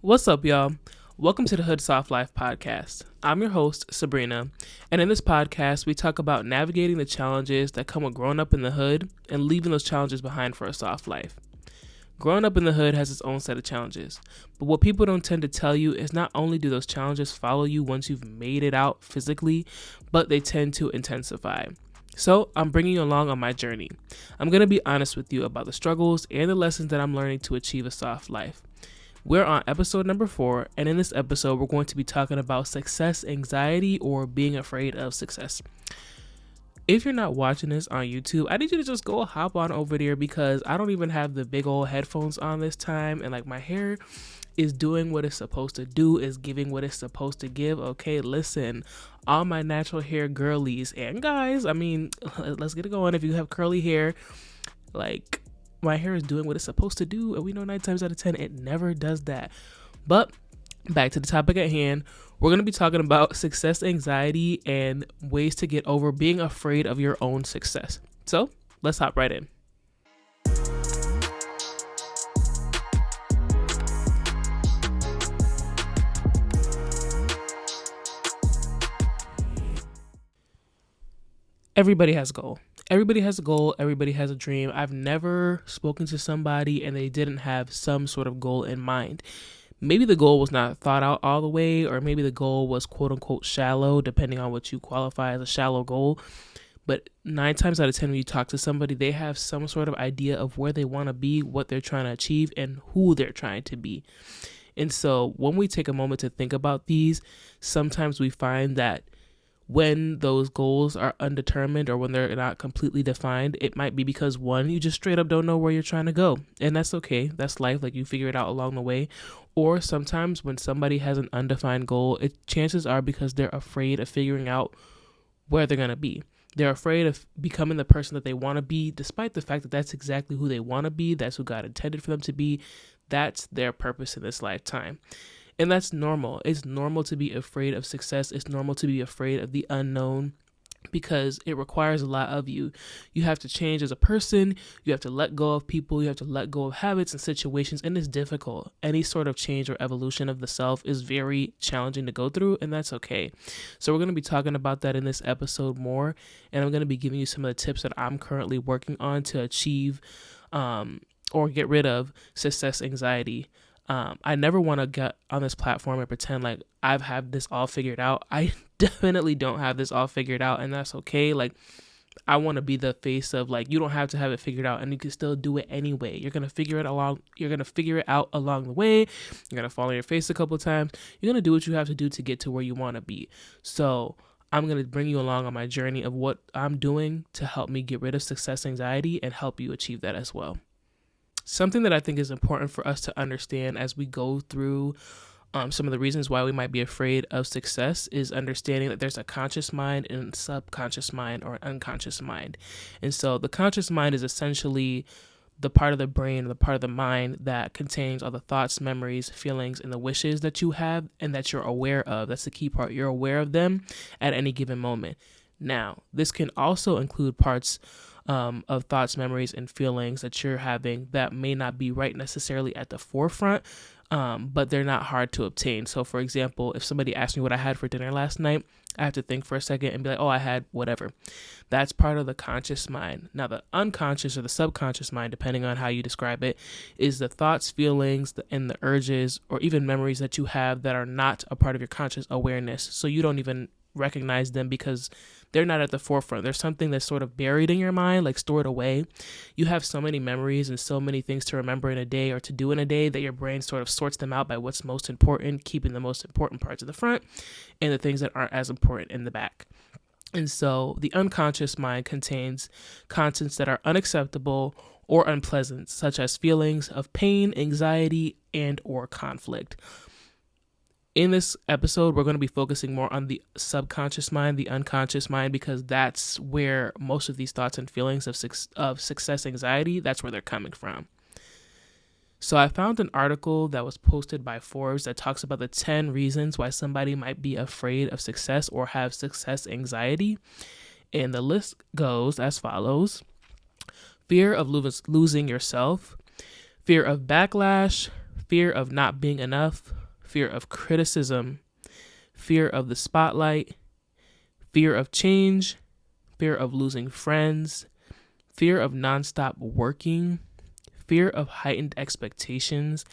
What's up, y'all? Welcome to the Hood Soft Life podcast. I'm your host, Sabrina, and in this podcast, we talk about navigating the challenges that come with growing up in the hood and leaving those challenges behind for a soft life. Growing up in the hood has its own set of challenges, but what people don't tend to tell you is not only do those challenges follow you once you've made it out physically, but they tend to intensify. So I'm bringing you along on my journey. I'm going to be honest with you about the struggles and the lessons that I'm learning to achieve a soft life. We're on episode number 4, and in this episode, we're going to be talking about success anxiety or being afraid of success. If you're not watching this on YouTube, I need you to just go hop on over there because I don't even have the big old headphones on this time, and like my hair is doing what it's supposed to do, is giving what it's supposed to give. Okay, listen, all my natural hair girlies and guys, let's get it going. If you have curly hair, like, my hair is doing what it's supposed to do, and we know 9 times out of 10 it never does that. But back to the topic at hand, we're going to be talking about success anxiety and ways to get over being afraid of your own success. So let's hop right in. Everybody has a goal. Everybody has a goal. Everybody has a dream. I've never spoken to somebody and they didn't have some sort of goal in mind. Maybe the goal was not thought out all the way, or maybe the goal was quote unquote shallow, depending on what you qualify as a shallow goal. But 9 times out of 10, when you talk to somebody, they have some sort of idea of where they want to be, what they're trying to achieve, and who they're trying to be. And so when we take a moment to think about these, sometimes we find that when those goals are undetermined or when they're not completely defined, it might be because, one, you just straight up don't know where you're trying to go. And that's okay. That's life. Like, you figure it out along the way. Or sometimes when somebody has an undefined goal, chances are because they're afraid of figuring out where they're going to be. They're afraid of becoming the person that they want to be, despite the fact that that's exactly who they want to be. That's who God intended for them to be. That's their purpose in this lifetime. And that's normal. It's normal to be afraid of success. It's normal to be afraid of the unknown because it requires a lot of you. You have to change as a person. You have to let go of people. You have to let go of habits and situations, and it's difficult. Any sort of change or evolution of the self is very challenging to go through, and that's okay. So we're going to be talking about that in this episode more, and I'm going to be giving you some of the tips that I'm currently working on to achieve or get rid of success anxiety. I never want to get on this platform and pretend like I've had this all figured out. I definitely don't have this all figured out, and that's okay. Like, I want to be the face of, like, you don't have to have it figured out and you can still do it anyway. You're going to figure it out along the way. You're going to fall on your face a couple of times. You're going to do what you have to do to get to where you want to be. So I'm going to bring you along on my journey of what I'm doing to help me get rid of success anxiety and help you achieve that as well. Something that I think is important for us to understand as we go through some of the reasons why we might be afraid of success is understanding that there's a conscious mind and a subconscious mind or an unconscious mind. And so the conscious mind is essentially the part of the brain, the part of the mind that contains all the thoughts, memories, feelings, and the wishes that you have and that you're aware of. That's the key part. You're aware of them at any given moment. Now, this can also include parts of thoughts, memories, and feelings that you're having that may not be right necessarily at the forefront, but they're not hard to obtain. So, for example, if somebody asks me what I had for dinner last night, I have to think for a second and be like, oh, I had whatever. That's part of the conscious mind. Now, the unconscious or the subconscious mind, depending on how you describe it, is the thoughts, feelings, and the urges, or even memories that you have that are not a part of your conscious awareness. So you don't even recognize them because they're not at the forefront. There's something that's sort of buried in your mind, like stored away. You have so many memories and so many things to remember in a day or to do in a day that your brain sort of sorts them out by what's most important, keeping the most important parts in the front and the things that aren't as important in the back. And so the unconscious mind contains contents that are unacceptable or unpleasant, such as feelings of pain, anxiety, and or conflict. In this episode, we're going to be focusing more on the subconscious mind, the unconscious mind, because that's where most of these thoughts and feelings of success anxiety, that's where they're coming from. So I found an article that was posted by Forbes that talks about the 10 reasons why somebody might be afraid of success or have success anxiety. And the list goes as follows: fear of losing yourself, fear of backlash, fear of not being enough, fear of criticism, fear of the spotlight, fear of change, fear of losing friends, fear of nonstop working, fear of heightened expectations,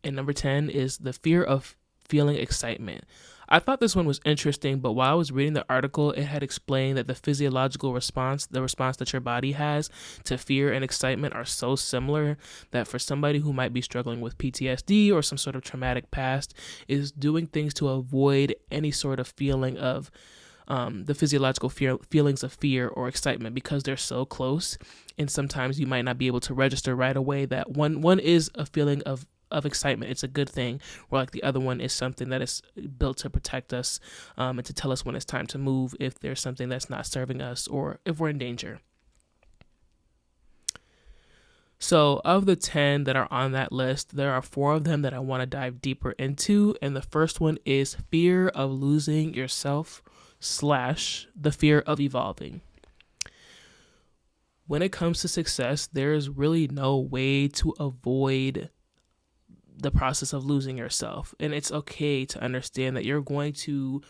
and number 10 is the fear of feeling excitement. I thought this one was interesting, but while I was reading the article, it had explained that the physiological response, the response that your body has to fear and excitement, are so similar that for somebody who might be struggling with PTSD or some sort of traumatic past, is doing things to avoid any sort of feeling of the physiological feelings of fear or excitement, because they're so close. And sometimes you might not be able to register right away that one is a feeling of excitement. It's a good thing, where like the other one is something that is built to protect us and to tell us when it's time to move if there's something that's not serving us or if we're in danger. So of the 10 that are on that list, there are 4 of them that I want to dive deeper into. And the first one is fear of losing yourself / the fear of evolving. When it comes to success, there is really no way to avoid the process of losing yourself. And it's okay to understand that you're going to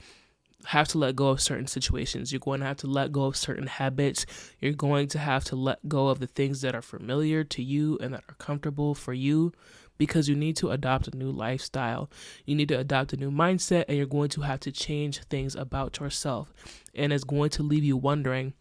have to let go of certain situations. You're going to have to let go of certain habits. You're going to have to let go of the things that are familiar to you and that are comfortable for you, because you need to adopt a new lifestyle. You need to adopt a new mindset, and you're going to have to change things about yourself. And it's going to leave you wondering,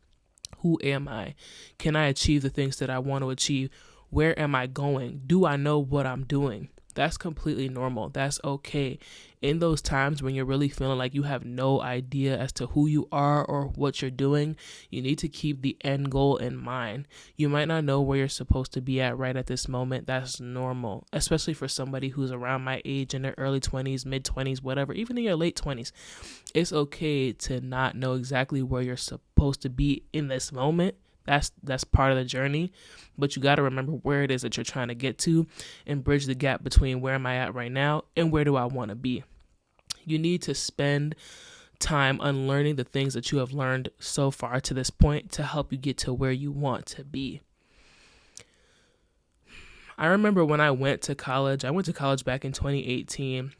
who am I? Can I achieve the things that I want to achieve? Where am I going? Do I know what I'm doing? That's completely normal. That's okay. In those times when you're really feeling like you have no idea as to who you are or what you're doing, you need to keep the end goal in mind. You might not know where you're supposed to be at right at this moment. That's normal, especially for somebody who's around my age, in their early 20s, mid 20s, whatever, even in your late 20s. It's okay to not know exactly where you're supposed to be in this moment. That's part of the journey, but you got to remember where it is that you're trying to get to and bridge the gap between where am I at right now and where do I want to be. You need to spend time unlearning the things that you have learned so far to this point to help you get to where you want to be. I remember when I went to college back in 2018.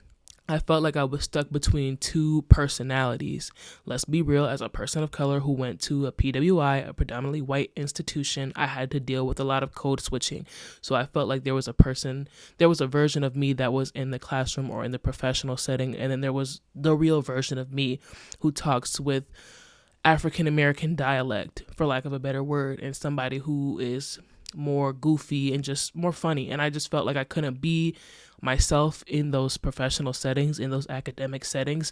I felt like I was stuck between 2 personalities. Let's be real, as a person of color who went to a PWI, a predominantly white institution, I had to deal with a lot of code switching. So I felt like there was a version of me that was in the classroom or in the professional setting, and then there was the real version of me who talks with African American dialect, for lack of a better word, and somebody who is more goofy and just more funny. And I just felt like I couldn't be myself in those professional settings, in those academic settings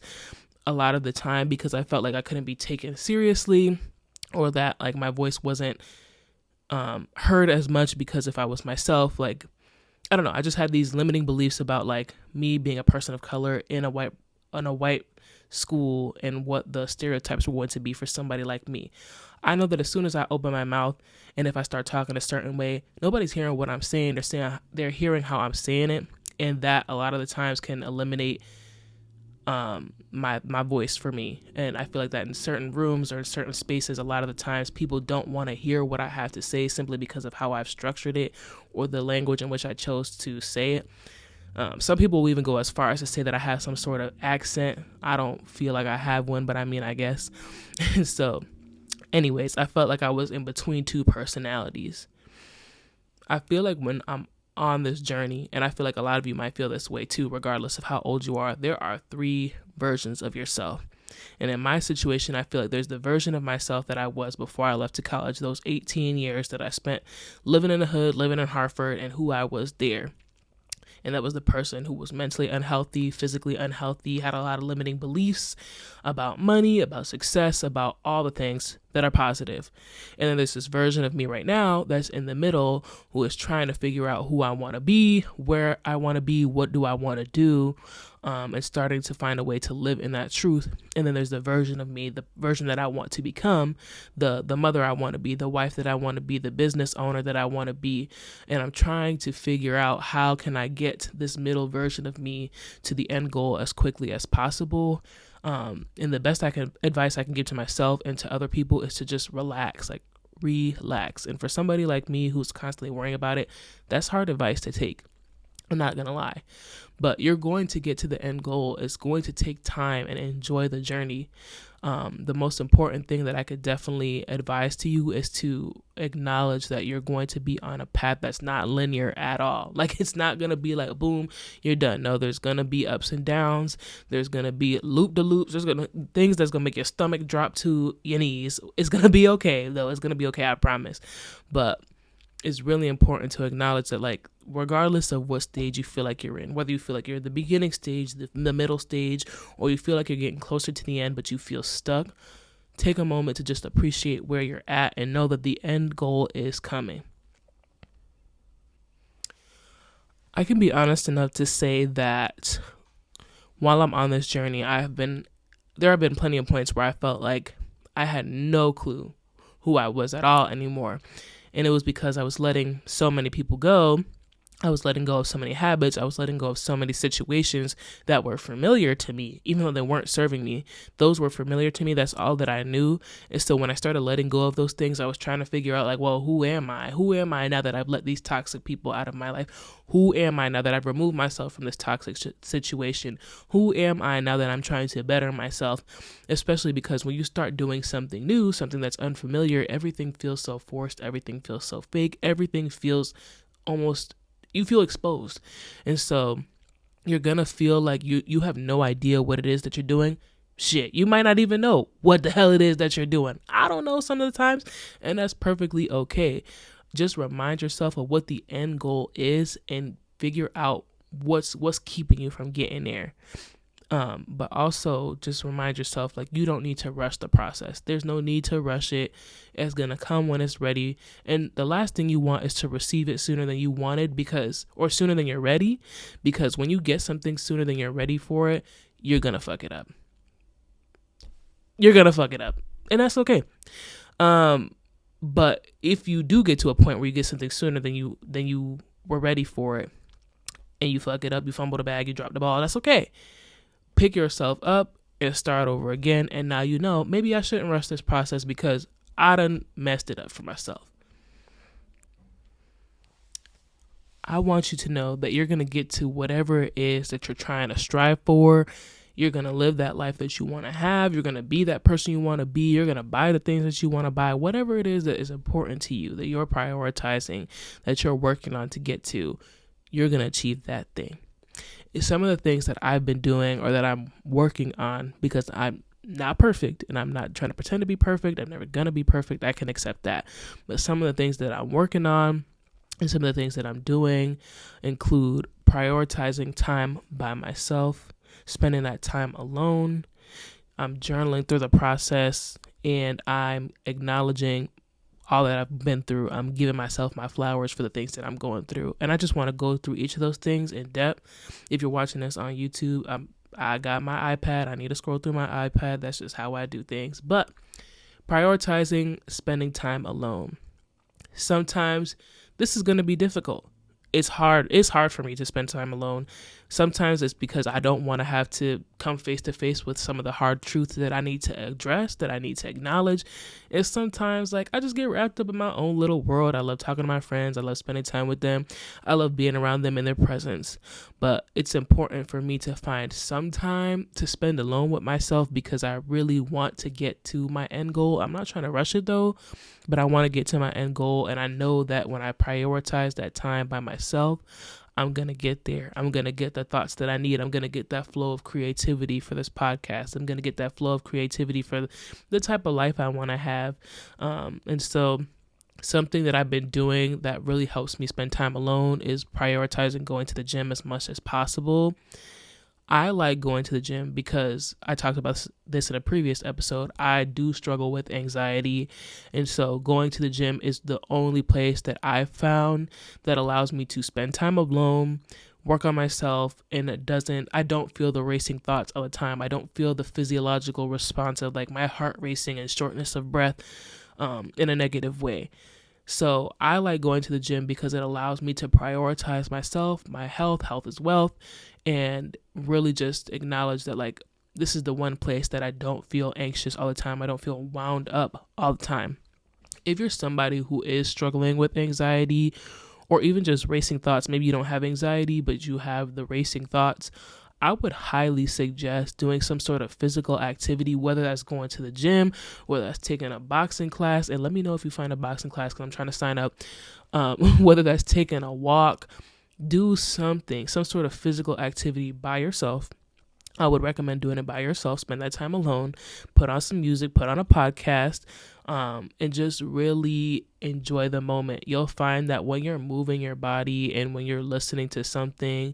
a lot of the time, because I felt like I couldn't be taken seriously, or that like my voice wasn't heard as much, because if I was myself, like, I don't know, I just had these limiting beliefs about like me being a person of color in a white school and what the stereotypes were going to be for somebody like me. I know that as soon as I open my mouth and if I start talking a certain way, nobody's hearing what I'm saying. They're hearing how I'm saying it, and that a lot of the times can eliminate my voice for me. And I feel like that in certain rooms or in certain spaces, a lot of the times people don't want to hear what I have to say simply because of how I've structured it or the language in which I chose to say it. Some people will even go as far as to say that I have some sort of accent. I don't feel like I have one, but I mean, I guess. So anyways, I felt like I was in between 2 personalities. I feel like when I'm on this journey, and I feel like a lot of you might feel this way too, regardless of how old you are, there are 3 versions of yourself. And in my situation, I feel like there's the version of myself that I was before I left to college, those 18 years that I spent living in the hood, living in Hartford, and who I was there. And that was the person who was mentally unhealthy, physically unhealthy, had a lot of limiting beliefs about money, about success, about all the things that are positive. And then there's this version of me right now that's in the middle, who is trying to figure out who I want to be, where I want to be, what do I want to do, and starting to find a way to live in that truth. And then there's the version of me, the version that I want to become, the mother I want to be, the wife that I want to be, the business owner that I want to be. And I'm trying to figure out how can I get this middle version of me to the end goal as quickly as possible. And the best advice I can give to myself and to other people is to just relax. And for somebody like me who's constantly worrying about it, that's hard advice to take. I'm not going to lie. But you're going to get to the end goal. It's going to take time, and enjoy the journey. The most important thing that I could definitely advise to you is to acknowledge that you're going to be on a path that's not linear at all. Like, it's not going to be like, boom, you're done. No, there's going to be ups and downs. There's going to be loop-de-loops. There's going to things that's going to make your stomach drop to your knees. It's going to be okay, though. It's going to be okay, I promise. But it's really important to acknowledge that, like, regardless of what stage you feel like you're in, whether you feel like you're at the beginning stage, the middle stage, or you feel like you're getting closer to the end but you feel stuck, take a moment to just appreciate where you're at and know that the end goal is coming. I can be honest enough to say that while I'm on this journey, there have been plenty of points where I felt like I had no clue who I was at all anymore. And it was because I was letting so many people go. I was letting go of so many habits. I was letting go of so many situations that were familiar to me, even though they weren't serving me. Those were familiar to me. That's all that I knew. And so when I started letting go of those things, I was trying to figure out, like, well, who am I? Who am I now that I've let these toxic people out of my life? Who am I now that I've removed myself from this toxic situation? Who am I now that I'm trying to better myself? Especially because when you start doing something new, something that's unfamiliar, everything feels so forced. Everything feels so fake. Everything feels almost, you feel exposed. And so you're going to feel like you have no idea what it is that you're doing. Shit, you might not even know what the hell it is that you're doing. I don't know some of the times, and that's perfectly okay. Just remind yourself of what the end goal is and figure out what's keeping you from getting there. But also just remind yourself, like, you don't need to rush the process. There's no need to rush it. It's going to come when it's ready. And the last thing you want is to receive it sooner than you wanted or sooner than you're ready, because when you get something sooner than you're ready for it, you're going to fuck it up. You're going to fuck it up. And that's okay. But if you do get to a point where you get something sooner than you were ready for it, and you fuck it up, you fumble the bag, you drop the ball, that's okay. Pick yourself up and start over again. And now you know, maybe I shouldn't rush this process because I done messed it up for myself. I want you to know that you're going to get to whatever it is that you're trying to strive for. You're going to live that life that you want to have. You're going to be that person you want to be. You're going to buy the things that you want to buy. Whatever it is that is important to you, that you're prioritizing, that you're working on to get to, you're going to achieve that thing. Some of the things that I've been doing or that I'm working on, because I'm not perfect and I'm not trying to pretend to be perfect. I'm never going to be perfect. I can accept that. But some of the things that I'm working on and some of the things that I'm doing include prioritizing time by myself, spending that time alone. I'm journaling through the process, and I'm acknowledging all that I've been through. I'm giving myself my flowers for the things that I'm going through. And I just want to go through each of those things in depth. If you're watching this on YouTube, I got my iPad. I need to scroll through my iPad. That's just how I do things. But prioritizing spending time alone. Sometimes this is going to be difficult. It's hard. It's hard for me to spend time alone. Sometimes it's because I don't want to have to come face to face with some of the hard truths that I need to address, that I need to acknowledge. It's sometimes like I just get wrapped up in my own little world. I love talking to my friends. I love spending time with them. I love being around them in their presence. But it's important for me to find some time to spend alone with myself because I really want to get to my end goal. I'm not trying to rush it though, but I want to get to my end goal. And I know that when I prioritize that time by myself, I'm going to get there. I'm going to get the thoughts that I need. I'm going to get that flow of creativity for this podcast. I'm going to get that flow of creativity for the type of life I want to have. And so something that I've been doing that really helps me spend time alone is prioritizing going to the gym as much as possible. I like going to the gym because I talked about this in a previous episode. I do struggle with anxiety. And so going to the gym is the only place that I've found that allows me to spend time alone, work on myself, and I don't feel the racing thoughts all the time. I don't feel the physiological response of like my heart racing and shortness of breath in a negative way. So I like going to the gym because it allows me to prioritize myself, my health. Health is wealth, and really just acknowledge that like this is the one place that I don't feel anxious all the time. I don't feel wound up all the time. If you're somebody who is struggling with anxiety or even just racing thoughts. Maybe you don't have anxiety, but you have the racing thoughts. I would highly suggest doing some sort of physical activity, whether that's going to the gym, whether that's taking a boxing class. And let me know if you find a boxing class because I'm trying to sign up. Whether that's taking a walk, do something, some sort of physical activity by yourself. I would recommend doing it by yourself. Spend that time alone, put on some music, put on a podcast, and just really enjoy the moment. You'll find that when you're moving your body and when you're listening to something,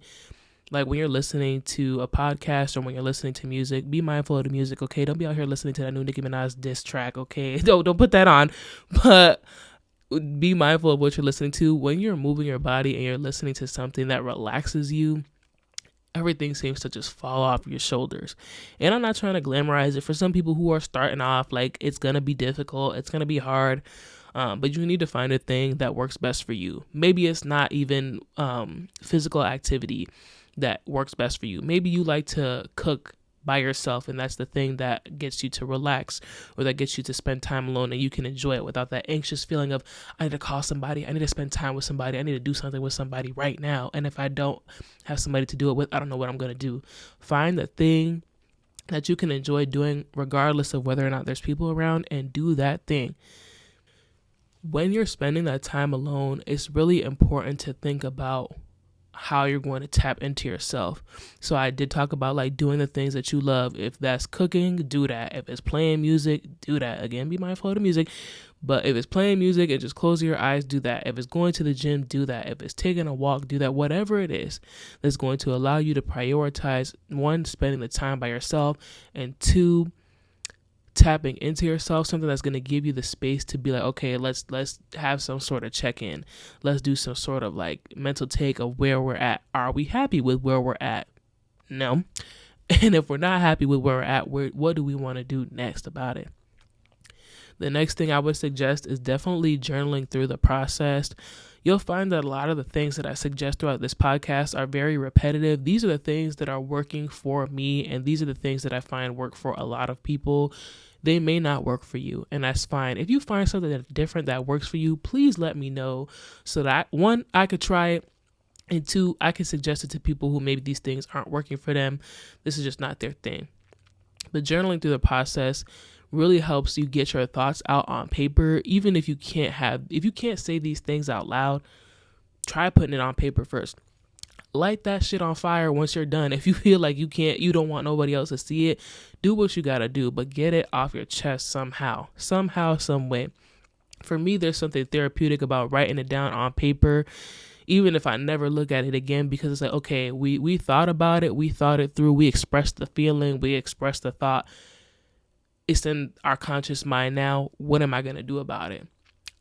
like when you're listening to a podcast or when you're listening to music, be mindful of the music, okay? Don't be out here listening to that new Nicki Minaj diss track, okay? Don't put that on, but be mindful of what you're listening to. When you're moving your body and you're listening to something that relaxes you, everything seems to just fall off your shoulders. And I'm not trying to glamorize it. For some people who are starting off, like, it's going to be difficult. It's going to be hard. But you need to find a thing that works best for you. Maybe it's not even physical activity that works best for you. Maybe you like to cook by yourself, and that's the thing that gets you to relax, or that gets you to spend time alone, and you can enjoy it without that anxious feeling of, I need to call somebody, I need to spend time with somebody, I need to do something with somebody right now, and if I don't have somebody to do it with, I don't know what I'm going to do. Find the thing that you can enjoy doing regardless of whether or not there's people around, and do that thing. When you're spending that time alone, it's really important to think about how you're going to tap into yourself. So I did talk about like doing the things that you love. If that's cooking, do that. If it's playing music, do that. Again, be mindful of the music. But if it's playing music and just close your eyes, do that. If it's going to the gym, do that. If it's taking a walk, do that. Whatever it is that's going to allow you to prioritize, one, spending the time by yourself, and two, tapping into yourself, something that's going to give you the space to be like, okay, let's have some sort of check-in. Let's do some sort of like mental take of where we're at. Are we happy with where we're at? No. And if we're not happy with where we're at, what do we want to do next about it? The next thing I would suggest is definitely journaling through the process. You'll find that a lot of the things that I suggest throughout this podcast are very repetitive. These are the things that are working for me, and these are the things that I find work for a lot of people. They may not work for you, and that's fine. If you find something that's different that works for you, please let me know so that, one, I could try it, and two, I can suggest it to people who maybe these things aren't working for them. This is just not their thing. But journaling through the process really helps you get your thoughts out on paper. Even if you can't say these things out loud, try putting it on paper first. Light that shit on fire once you're done. If you feel like you don't want nobody else to see it, do what you gotta do, but get it off your chest somehow, some way. For me, there's something therapeutic about writing it down on paper, even if I never look at it again, because it's like, okay, we thought about it, we thought it through, we expressed the feeling, we expressed the thought. It's in our conscious mind now. What am I going to do about it?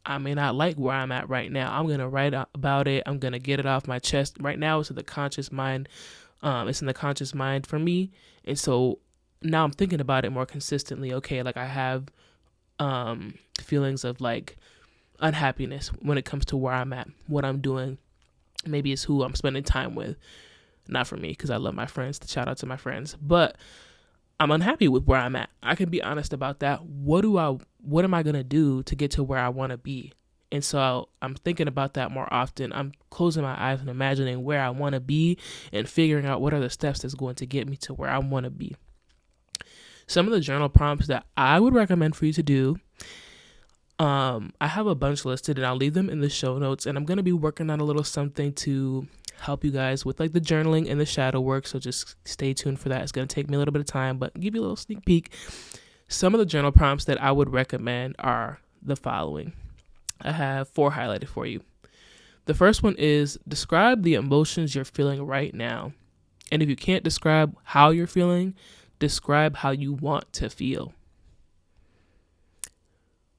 I may not like where I'm at right now. I'm going to write about it. I'm going to get it off my chest. Right now, it's in the conscious mind. It's in the conscious mind for me. And so now I'm thinking about it more consistently. Okay, like I have feelings of like unhappiness when it comes to where I'm at, what I'm doing. Maybe it's who I'm spending time with. Not for me, because I love my friends. Shout out to my friends. But I'm unhappy with where I'm at. I can be honest about that. What am I going to do to get to where I want to be? And so I'm thinking about that more often. I'm closing my eyes and imagining where I want to be and figuring out what are the steps that's going to get me to where I want to be. Some of the journal prompts that I would recommend for you to do, I have a bunch listed and I'll leave them in the show notes, and I'm going to be working on a little something to help you guys with like the journaling and the shadow work. So just stay tuned for that. It's going to take me a little bit of time, but give you a little sneak peek. Some of the journal prompts that I would recommend are the following. I have 4 highlighted for you. The first one is describe the emotions you're feeling right now. And if you can't describe how you're feeling, describe how you want to feel.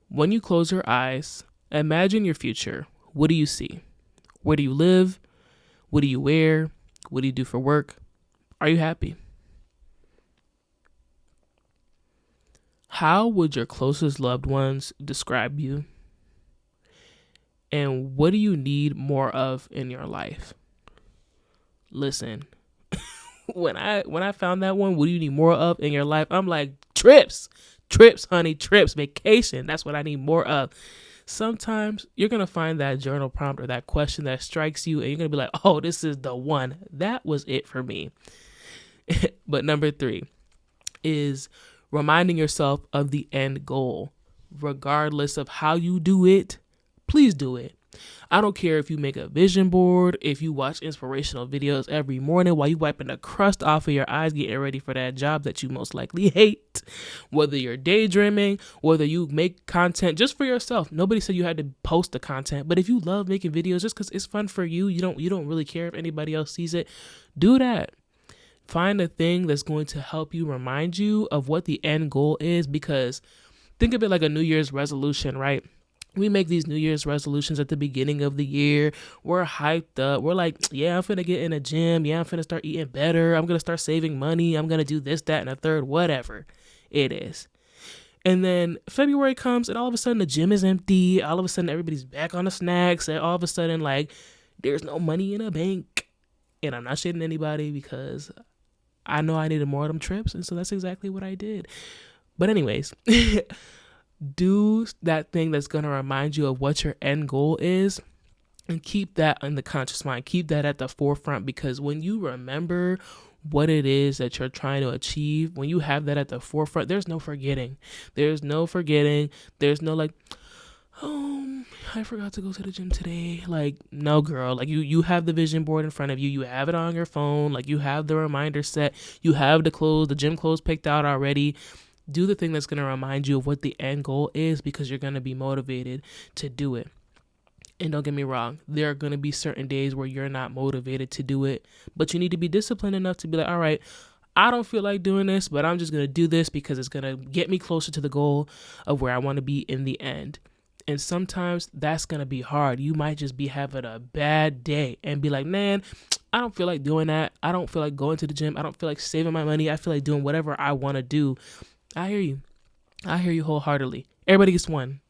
When you close your eyes, imagine your future. What do you see? Where do you live? What do you wear? What do you do for work? Are you happy? How would your closest loved ones describe you? And what do you need more of in your life? Listen, when I found that one, what do you need more of in your life? I'm like, trips, honey, trips, vacation. That's what I need more of. sometimes you're going to find that journal prompt or that question that strikes you and you're going to be like, oh, this is the one. That was it for me. But number 3 is reminding yourself of the end goal. Regardless of how you do it, please do it. I don't care if you make a vision board, if you watch inspirational videos every morning while you wiping the crust off of your eyes, getting ready for that job that you most likely hate, whether you're daydreaming, whether you make content just for yourself. Nobody said you had to post the content, but if you love making videos just because it's fun for you, you don't really care if anybody else sees it, do that. Find a thing that's going to help you remind you of what the end goal is, because think of it like a New Year's resolution, right? We make these New Year's resolutions at the beginning of the year. We're hyped up. We're like, yeah, I'm finna get in a gym. Yeah, I'm finna start eating better. I'm going to start saving money. I'm going to do this, that, and a third, whatever it is. And then February comes and all of a sudden the gym is empty. All of a sudden everybody's back on the snacks. And all of a sudden, like, there's no money in a bank. And I'm not shitting anybody because I know I needed more of them trips. And so that's exactly what I did. But anyways, do that thing that's going to remind you of what your end goal is, and keep that in the conscious mind. Keep that at the forefront, because when you remember what it is that you're trying to achieve, when you have that at the forefront, there's no forgetting. There's no like, oh, I forgot to go to the gym today. Like, no, girl. Like, you have the vision board in front of you. You have it on your phone. Like, you have the reminder set. You have the gym clothes picked out already. Do the thing that's going to remind you of what the end goal is, because you're going to be motivated to do it. And don't get me wrong, there are going to be certain days where you're not motivated to do it, but you need to be disciplined enough to be like, all right, I don't feel like doing this, but I'm just going to do this because it's going to get me closer to the goal of where I want to be in the end. And sometimes that's going to be hard. You might just be having a bad day and be like, man, I don't feel like doing that. I don't feel like going to the gym. I don't feel like saving my money. I feel like doing whatever I want to do. I hear you. I hear you wholeheartedly. Everybody gets one.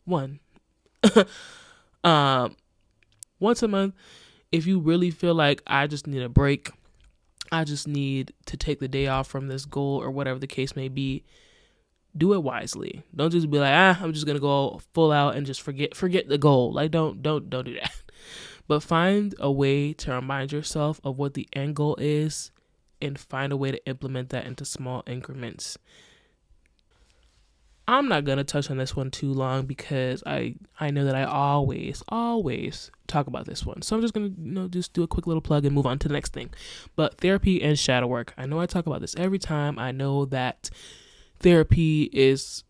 Once a month, if you really feel like I just need a break, I just need to take the day off from this goal or whatever the case may be, do it wisely. Don't just be like, I'm just going to go full out and just forget the goal. Like, don't do that. But find a way to remind yourself of what the end goal is and find a way to implement that into small increments. I'm not going to touch on this one too long because I know that I always talk about this one. So I'm just going to, just do a quick little plug and move on to the next thing. But therapy and shadow work. I know I talk about this every time. I know that therapy is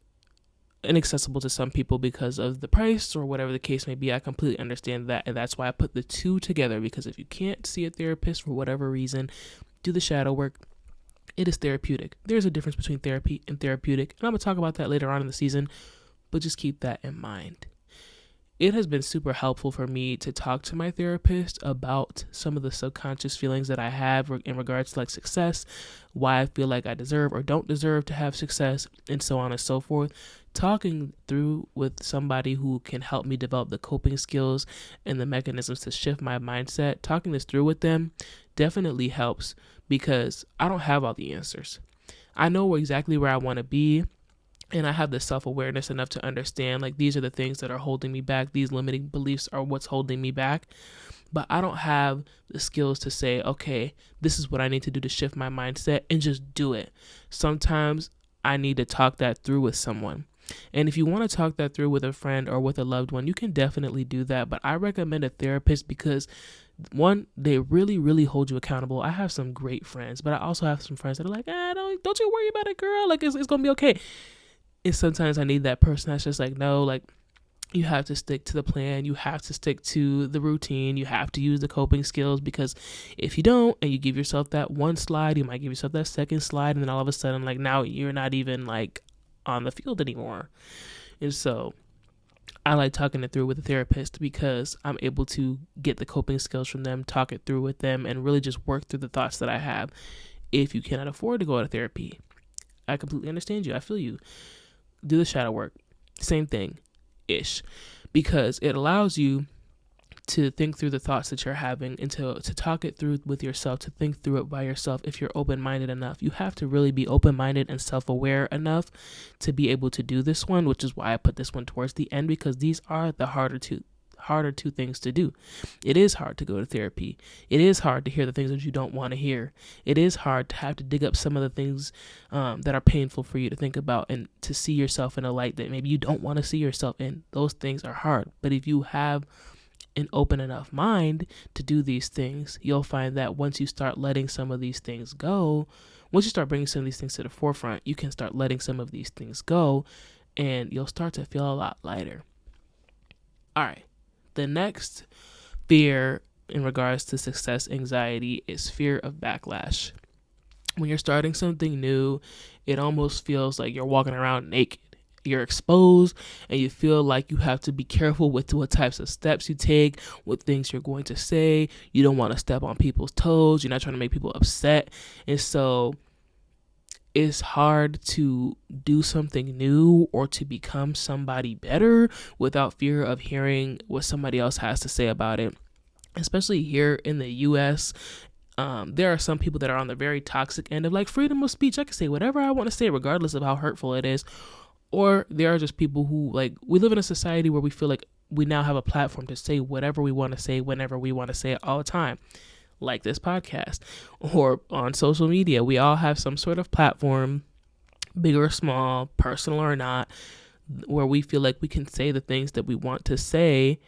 inaccessible to some people because of the price or whatever the case may be. I completely understand that. And that's why I put the two together, because if you can't see a therapist for whatever reason, do the shadow work. It is therapeutic. There's a difference between therapy and therapeutic, and I'm going to talk about that later on in the season, but just keep that in mind. It has been super helpful for me to talk to my therapist about some of the subconscious feelings that I have in regards to like success, why I feel like I deserve or don't deserve to have success, and so on and so forth. Talking through with somebody who can help me develop the coping skills and the mechanisms to shift my mindset, talking this through with them definitely helps, because I don't have all the answers. I know exactly where I want to be, and I have the self-awareness enough to understand, like, these are the things that are holding me back. These limiting beliefs are what's holding me back. But I don't have the skills to say, okay, this is what I need to do to shift my mindset, and just do it. Sometimes I need to talk that through with someone. And if you want to talk that through with a friend or with a loved one, you can definitely do that. But I recommend a therapist because, one, they really, really hold you accountable. I have some great friends, but I also have some friends that are like, don't you worry about it, girl. Like, it's going to be okay. And sometimes I need that person that's just like, no, like, you have to stick to the plan. You have to stick to the routine. You have to use the coping skills, because if you don't, and you give yourself that one slide, you might give yourself that second slide. And then all of a sudden, like, now you're not even like on the field anymore. And so I like talking it through with a therapist, because I'm able to get the coping skills from them, talk it through with them, and really just work through the thoughts that I have. If you cannot afford to go to therapy, I completely understand you. I feel you. Do the shadow work. Same thing ish, because it allows you to think through the thoughts that you're having and to talk it through with yourself, to think through it by yourself. If you're open-minded enough, you have to really be open-minded and self-aware enough to be able to do this one, which is why I put this one towards the end, because these are the harder two things to do. It is hard to go to therapy. It is hard to hear the things that you don't want to hear. It is hard to have to dig up some of the things that are painful for you to think about and to see yourself in a light that maybe you don't want to see yourself in. Those things are hard. But if you have an open enough mind to do these things, you'll find that once you start letting some of these things go, once you start bringing some of these things to the forefront, you can start letting some of these things go and you'll start to feel a lot lighter. All right. The next fear in regards to success anxiety is fear of backlash. When you're starting something new, it almost feels like you're walking around naked. You're exposed and you feel like you have to be careful with what types of steps you take, what things you're going to say. You don't want to step on people's toes. You're not trying to make people upset. And so it's hard to do something new or to become somebody better without fear of hearing what somebody else has to say about it. Especially here in the US, there are some people that are on the very toxic end of like freedom of speech. I can say whatever I want to say, regardless of how hurtful it is. Or there are just people who, like, we live in a society where we feel like we now have a platform to say whatever we want to say, whenever we want to say it, all the time, like this podcast or on social media. We all have some sort of platform, big or small, personal or not, where we feel like we can say the things that we want to say,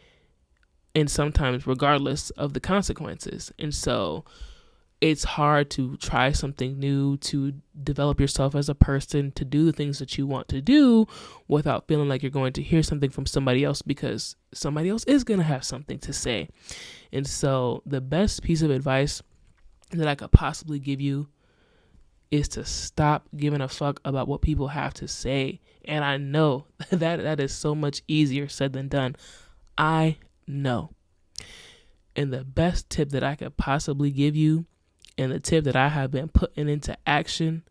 and sometimes regardless of the consequences. And so it's hard to try something new, to develop yourself as a person, to do the things that you want to do without feeling like you're going to hear something from somebody else, because somebody else is going to have something to say. And so the best piece of advice that I could possibly give you is to stop giving a fuck about what people have to say. And I know that is so much easier said than done. I know. And the best tip that I could possibly give you, and the tip that I have been putting into action,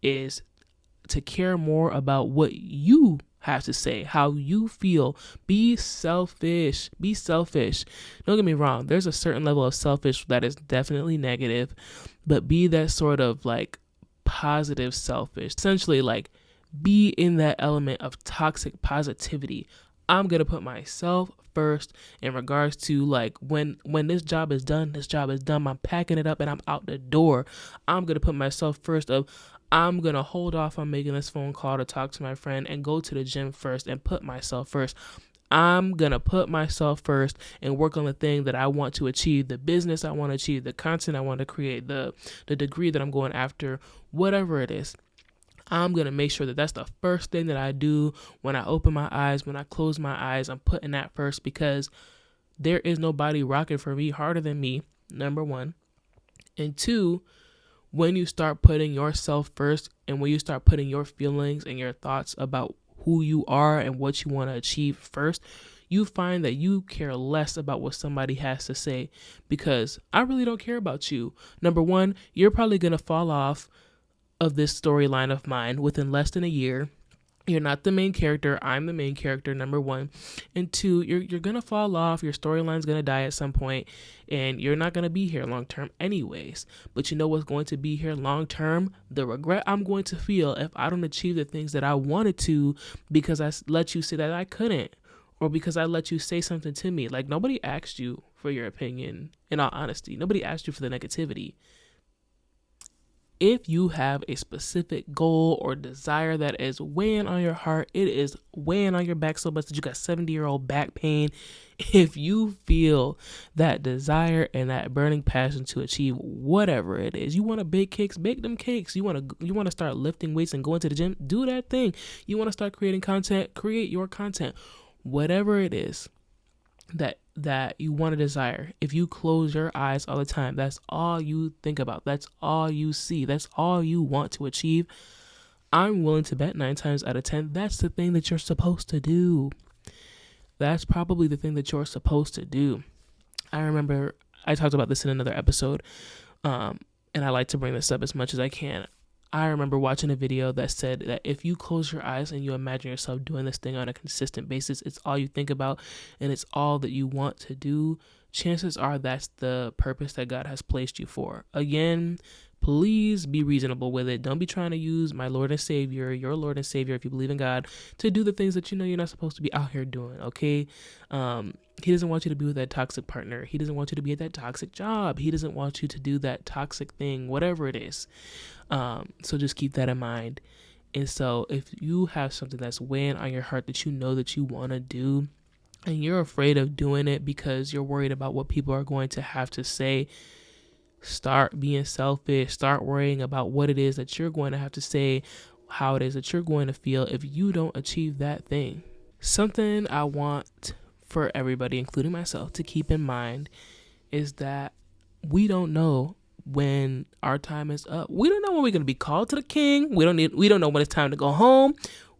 is to care more about what you have to say, how you feel. Be selfish. Be selfish. Don't get me wrong. There's a certain level of selfish that is definitely negative, but be that sort of like positive selfish. Essentially, like, be in that element of toxic positivity. I'm going to put myself first in regards to like when this job is done, I'm packing it up and I'm out the door. I'm going to put myself first of I'm going to hold off on making this phone call to talk to my friend and go to the gym first and put myself first. I'm going to put myself first and work on the thing that I want to achieve, the business I want to achieve, the content I want to create, the degree that I'm going after, whatever it is. I'm going to make sure that that's the first thing that I do when I open my eyes, when I close my eyes. I'm putting that first, because there is nobody rocking for me harder than me, number one. And two, when you start putting yourself first and when you start putting your feelings and your thoughts about who you are and what you want to achieve first, you find that you care less about what somebody has to say, because I really don't care about you. Number one, you're probably going to fall off of this storyline of mine within less than a year. You're not the main character. I'm the main character, number one. And two, you're going to fall off. Your storyline's going to die at some point, and you're not going to be here long term anyways. But you know what's going to be here long term? The regret I'm going to feel if I don't achieve the things that I wanted to, because I let you say that I couldn't, or because I let you say something to me. Like, nobody asked you for your opinion, in all honesty. Nobody asked you for the negativity. If you have a specific goal or desire that is weighing on your heart, it is weighing on your back so much that you got 70-year-old back pain. If you feel that desire and that burning passion to achieve whatever it is, you want to bake cakes, bake them cakes. You want to start lifting weights and going to the gym, do that thing. You want to start creating content, create your content. Whatever it is that you want to desire, if you close your eyes all the time, that's all you think about, that's all you see, that's all you want to achieve, I'm willing to bet 9 times out of 10 that's the thing that you're supposed to do. That's probably the thing that you're supposed to do. I remember I talked about this in another episode, and I like to bring this up as much as I can. I remember watching a video that said that if you close your eyes and you imagine yourself doing this thing on a consistent basis, it's all you think about and it's all that you want to do, chances are that's the purpose that God has placed you for. Again, please be reasonable with it. Don't be trying to use my Lord and Savior, your Lord and Savior, if you believe in God, to do the things that you know you're not supposed to be out here doing, okay? He doesn't want you to be with that toxic partner. He doesn't want you to be at that toxic job. He doesn't want you to do that toxic thing, whatever it is. So just keep that in mind. And so if you have something that's weighing on your heart that you know that you want to do, and you're afraid of doing it because you're worried about what people are going to have to say, start being selfish. Start worrying about what it is that you're going to have to say, how it is that you're going to feel if you don't achieve that thing. Something I want for everybody, including myself, to keep in mind is that we don't know when our time is up. We don't know when we're going to be called to the king. We don't know when it's time to go home.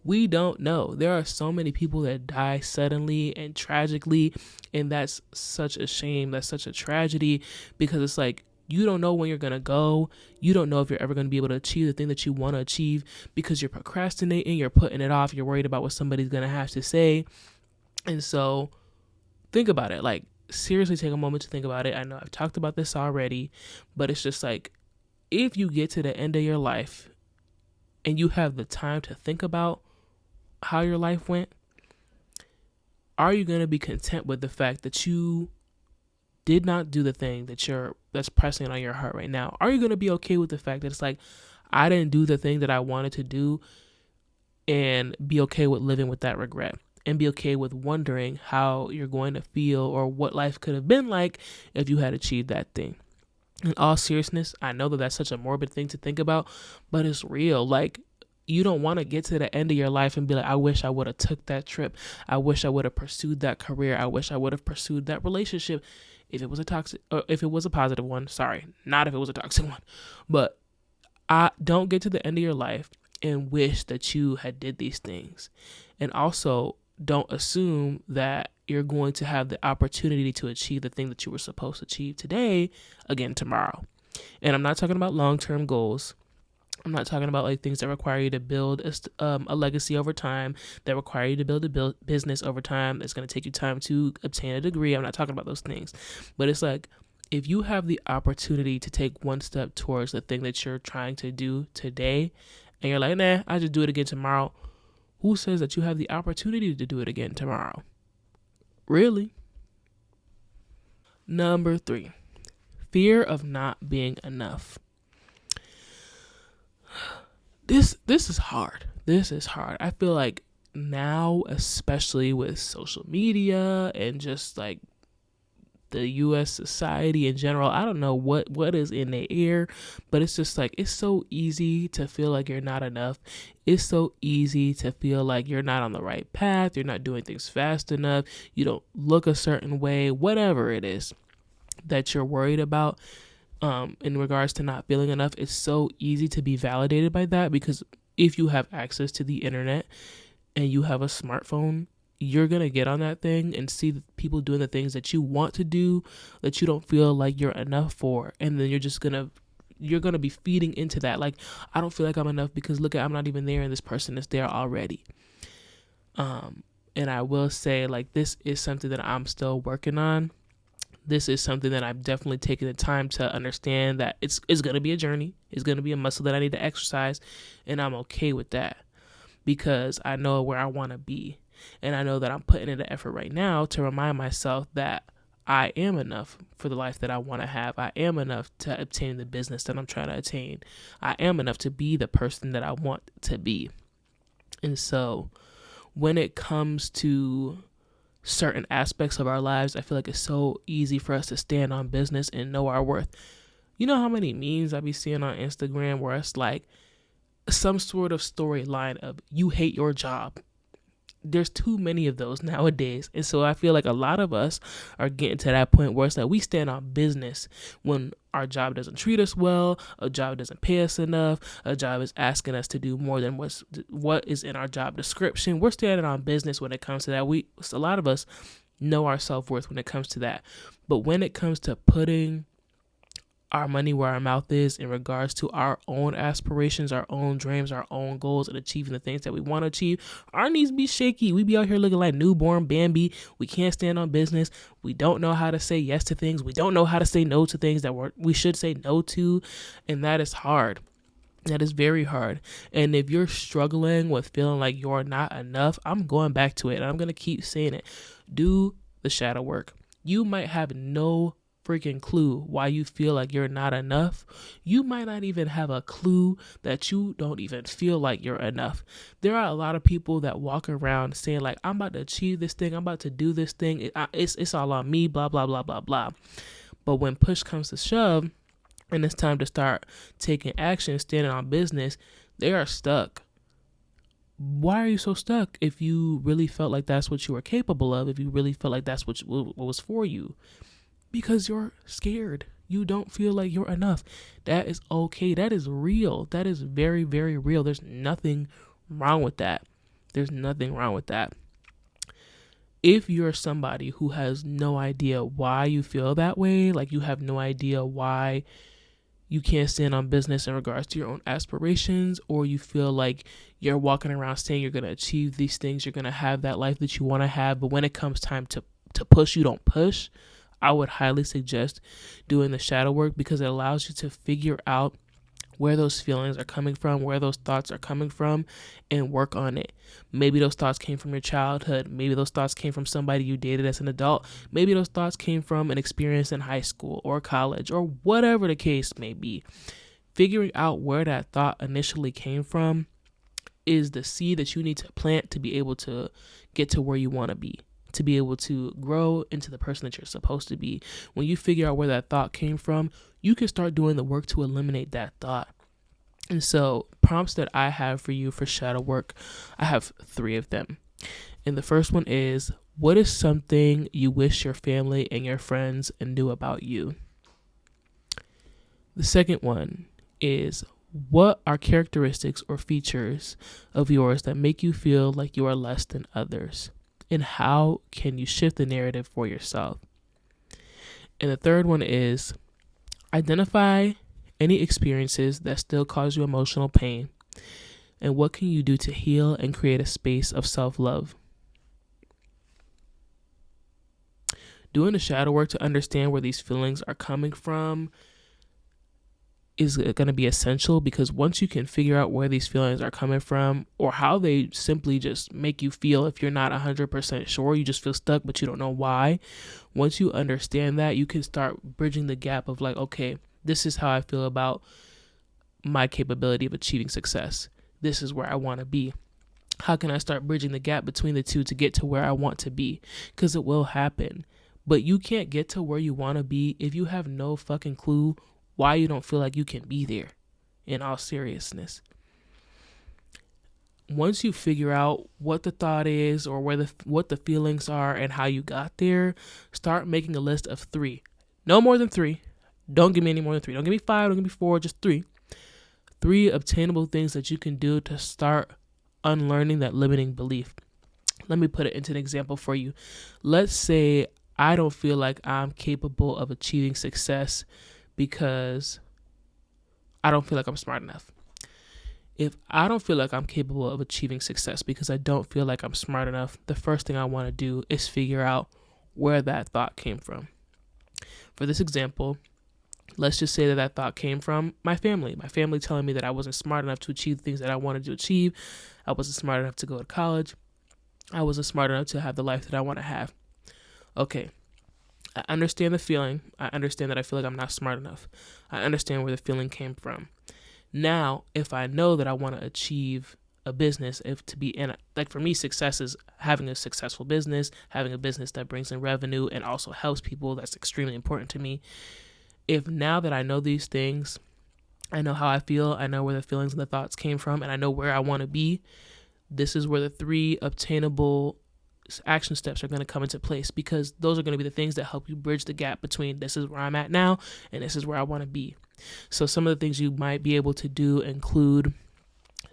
We don't know. There are so many people that die suddenly and tragically, and that's such a shame. That's such a tragedy, because it's like, you don't know when you're going to go. You don't know if you're ever going to be able to achieve the thing that you want to achieve because you're procrastinating, you're putting it off, you're worried about what somebody's going to have to say. And so think about it. Like, seriously, take a moment to think about it. I know I've talked about this already, but it's just like, if you get to the end of your life and you have the time to think about how your life went, are you going to be content with the fact that you did not do the thing that's pressing on your heart right now? Are you going to be okay with the fact that it's like, I didn't do the thing that I wanted to do, and be okay with living with that regret, and be okay with wondering how you're going to feel or what life could have been like if you had achieved that thing? In all seriousness, I know that that's such a morbid thing to think about, but it's real. Like, you don't want to get to the end of your life and be like, I wish I would have took that trip. I wish I would have pursued that career. I wish I would have pursued that relationship. If it was a positive one, sorry, not if it was a toxic one. But I don't get to the end of your life and wish that you had did these things. And also, don't assume that you're going to have the opportunity to achieve the thing that you were supposed to achieve today again tomorrow. And I'm not talking about long-term goals. I'm not talking about like things that require you to build a legacy over time, that require you to build a business over time. It's going to take you time to obtain a degree. I'm not talking about those things. But it's like, if you have the opportunity to take one step towards the thing that you're trying to do today, and you're like, nah, I just do it again tomorrow. Who says that you have the opportunity to do it again tomorrow? Really? Number 3, fear of not being enough. This is hard. This is hard. I feel like now, especially with social media and just like the U.S. society in general, I don't know what is in the air, but it's just like, it's so easy to feel like you're not enough. It's so easy to feel like you're not on the right path. You're not doing things fast enough. You don't look a certain way, whatever it is that you're worried about. In regards to not feeling enough, it's so easy to be validated by that, because if you have access to the internet and you have a smartphone, you're going to get on that thing and see people doing the things that you want to do, that you don't feel like you're enough for. And then you're going to be feeding into that. Like, I don't feel like I'm enough because look, I'm not even there and this person is there already. And I will say, like, this is something that I'm still working on. This is something that I've definitely taken the time to understand that it's going to be a journey. It's going to be a muscle that I need to exercise. And I'm okay with that because I know where I want to be. And I know that I'm putting in the effort right now to remind myself that I am enough for the life that I want to have. I am enough to obtain the business that I'm trying to attain. I am enough to be the person that I want to be. And so when it comes to certain aspects of our lives, I feel like it's so easy for us to stand on business and know our worth. You know how many memes I be seeing on Instagram where it's like some sort of storyline of you hate your job. There's too many of those nowadays. And so I feel like a lot of us are getting to that point where it's like we stand on business when our job doesn't treat us well, a job doesn't pay us enough, a job is asking us to do more than what is in our job description. We're standing on business when it comes to that. A lot of us know our self-worth when it comes to that. But when it comes to putting our money where our mouth is in regards to our own aspirations, our own dreams, our own goals, and achieving the things that we want to achieve, our knees be shaky. We be out here looking like newborn Bambi. We can't stand on business. We don't know how to say yes to things. We don't know how to say no to things that we should say no to. And that is hard. That is very hard. And if you're struggling with feeling like you're not enough, I'm going back to it. And I'm going to keep saying it. Do the shadow work. You might have no freaking clue why you feel like you're not enough. You might not even have a clue that you don't even feel like you're enough. There are a lot of people that walk around saying like, I'm about to achieve this thing. I'm about to do this thing. It's all on me, blah, blah, blah, blah, blah. But when push comes to shove and it's time to start taking action, standing on business, they are stuck. Why are you so stuck if you really felt like that's what you were capable of, if you really felt like that's what was for you? Because you're scared. You don't feel like you're enough. That is okay. That is real. That is very, very real. There's nothing wrong with that. There's nothing wrong with that. If you're somebody who has no idea why you feel that way, like you have no idea why you can't stand on business in regards to your own aspirations, or you feel like you're walking around saying you're going to achieve these things, you're going to have that life that you want to have, but when it comes time to push, you don't push, I would highly suggest doing the shadow work, because it allows you to figure out where those feelings are coming from, where those thoughts are coming from, and work on it. Maybe those thoughts came from your childhood. Maybe those thoughts came from somebody you dated as an adult. Maybe those thoughts came from an experience in high school or college or whatever the case may be. Figuring out where that thought initially came from is the seed that you need to plant to be able to get to where you want to be, to be able to grow into the person that you're supposed to be. When you figure out where that thought came from, you can start doing the work to eliminate that thought. And so prompts that I have for you for shadow work, I have 3 of them. And the first one is, what is something you wish your family and your friends knew about you? The second one is, what are characteristics or features of yours that make you feel like you are less than others? And how can you shift the narrative for yourself? And the third one is, identify any experiences that still cause you emotional pain, and what can you do to heal and create a space of self-love? Doing the shadow work to understand where these feelings are coming from is going to be essential, because once you can figure out where these feelings are coming from, or how they simply just make you feel, if you're not 100% sure, you just feel stuck but you don't know why. Once you understand that, you can start bridging the gap of like, okay, this is how I feel about my capability of achieving success. This is where I want to be. How can I start bridging the gap between the two to get to where I want to be? Because it will happen. But you can't get to where you want to be if you have no fucking clue why you don't feel like you can be there, in all seriousness. Once you figure out what the thought is, or what the feelings are and how you got there, start making a list of 3. No more than 3. Don't give me any more than 3. Don't give me 5, don't give me 4, just 3. 3 obtainable things that you can do to start unlearning that limiting belief. Let me put it into an example for you. Let's say I don't feel like I'm capable of achieving success because I don't feel like I'm smart enough. If I don't feel like I'm capable of achieving success because I don't feel like I'm smart enough, the first thing I want to do is figure out where that thought came from. For this example, let's just say that thought came from my family. My family telling me that I wasn't smart enough to achieve things that I wanted to achieve. I wasn't smart enough to go to college. I wasn't smart enough to have the life that I want to have. Okay. I understand the feeling. I understand that I feel like I'm not smart enough. I understand where the feeling came from. Now, if I know that I want to achieve a business, like for me, success is having a successful business, having a business that brings in revenue and also helps people. That's extremely important to me. If now that I know these things, I know how I feel, I know where the feelings and the thoughts came from, and I know where I want to be, this is where the 3 obtainable action steps are going to come into place, because those are going to be the things that help you bridge the gap between this is where I'm at now and this is where I want to be. So some of the things you might be able to do include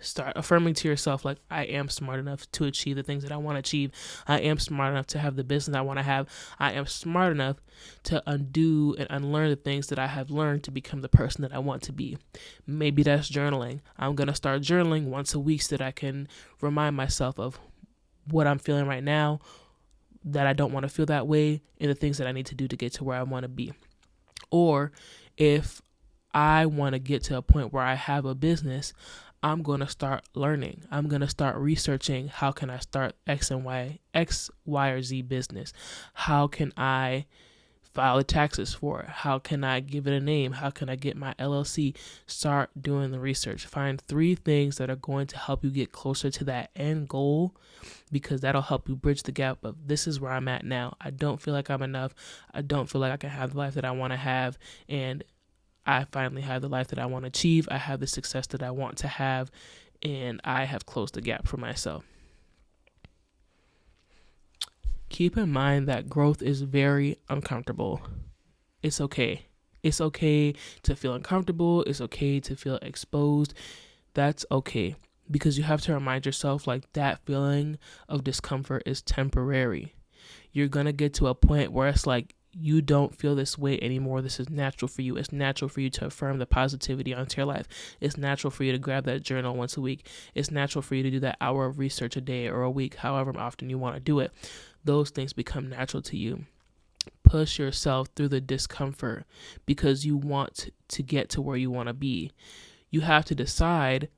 Start affirming to yourself, like, I am smart enough to achieve the things that I want to achieve. I am smart enough to have the business I want to have. I am smart enough to undo and unlearn the things that I have learned to become the person that I want to be. Maybe that's journaling. I'm going to start journaling once a week so that I can remind myself of what I'm feeling right now, that I don't want to feel that way, and the things that I need to do to get to where I want to be. Or if I want to get to a point where I have a business, I'm going to start learning. I'm going to start researching, how can I start X, Y, or Z business? How can I file the taxes for it? How can I give it a name? How can I get my LLC? Start doing the research. Find 3 things that are going to help you get closer to that end goal, because that'll help you bridge the gap of, this is where I'm at now. I don't feel like I'm enough. I don't feel like I can have the life that I want to have. And I finally have the life that I want to achieve. I have the success that I want to have, and I have closed the gap for myself. Keep in mind that growth is very uncomfortable. It's okay. It's okay to feel uncomfortable. It's okay to feel exposed. That's okay, because you have to remind yourself, like, that feeling of discomfort is temporary. You're going to get to a point where it's like, you don't feel this way anymore. This is natural for you. It's natural for you to affirm the positivity onto your life. It's natural for you to grab that journal once a week. It's natural for you to do that hour of research a day or a week, however often you want to do it. Those things become natural to you. Push yourself through the discomfort because you want to get to where you want to be. You have to decide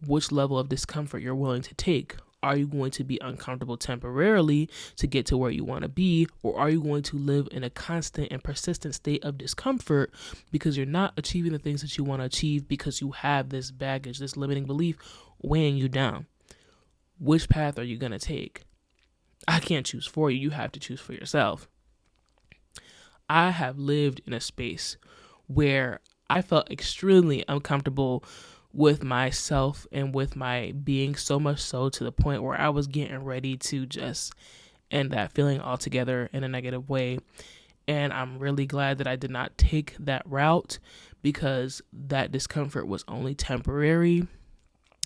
which level of discomfort you're willing to take. Are you going to be uncomfortable temporarily to get to where you want to be, or are you going to live in a constant and persistent state of discomfort because you're not achieving the things that you want to achieve because you have this baggage, this limiting belief weighing you down? Which path are you going to take? I can't choose for you. You have to choose for yourself. I have lived in a space where I felt extremely uncomfortable with myself and with my being, so much so to the point where I was getting ready to just end that feeling altogether in a negative way. And I'm really glad that I did not take that route, because that discomfort was only temporary,